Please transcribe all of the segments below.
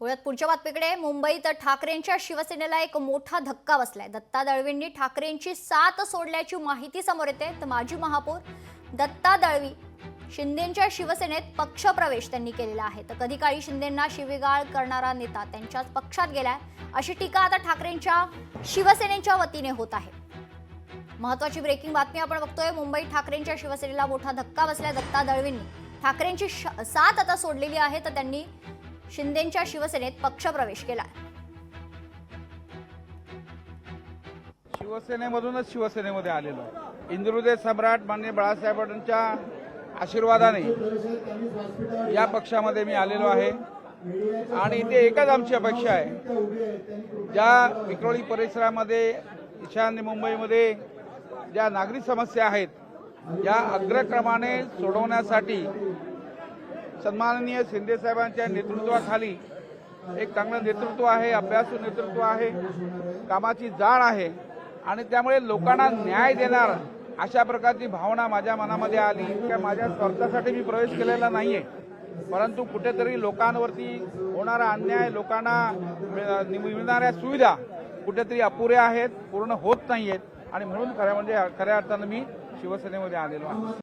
पुण्यात पुढच्या बातमीकडे मुंबईत ठाकरेंच्या शिवसेनेला एक मोठा धक्का बसलाय। दत्ता दळवींनी ठाकरेंची साथ सोडल्याची माहिती समोर येते। तर माजी महापौर दत्ता दळवी शिंदेंच्या शिवसेनेत पक्षप्रवेश त्यांनी केलेला आहे। तर कधी काळी शिंदेंना शिवीगाळ करणारा नेता त्यांच्याच पक्षात गेलाय, अशी टीका आता ठाकरेंच्या शिवसेनेच्या वतीने होत आहे। महत्त्वाची ब्रेकिंग बातमी आपण बघतोय। मुंबईत ठाकरेंच्या शिवसेनेला मोठा धक्का बसलाय। दत्ता दळवींनी ठाकरेंची साथ आता सोडलेली आहे, तर त्यांनी शिंदेंच्या शिवसेनेत पक्षप्रवेश केला। शिवसेनेमधूनच शिवसेनेमध्ये आलेलो आहे। इंद्रुदे सम्राट माननीय बाळासाहेबांच्या आशीर्वादाने या पक्षामध्ये मी आलेलो आहे आणि इथे एकच आमची अपेक्षा आहे, ज्या विक्रोळी परिसरामध्ये ईशान्य मुंबईमध्ये ज्या नागरिक समस्या आहेत या अग्रक्रमाने सोडवण्यासाठी सन्माननीय शिंदे साहेबांच्या नेतृत्वाखाली एक चांगलं नेतृत्व आहे, अभ्यासू नेतृत्व आहे, कामाची जाण आहे आणि त्यामुळे लोकांना न्याय देणार अशा प्रकारची भावना माझ्या मनामध्ये आली। की माझ्या स्वार्थासाठी मी प्रवेश केलेला नाहीये, परंतु कुठेतरी लोकांवरती होणारा अन्याय, लोकांना मिळणाऱ्या सुविधा कुठेतरी अपुऱ्या आहेत, पूर्ण होत नाहीयेत आणि म्हणून खऱ्या अर्थानं मी शिवसेनेमध्ये आलेलो आहे।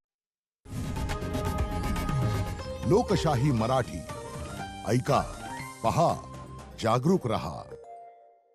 लोकशाही मराठी ऐका, पहा, जागरूक रहा।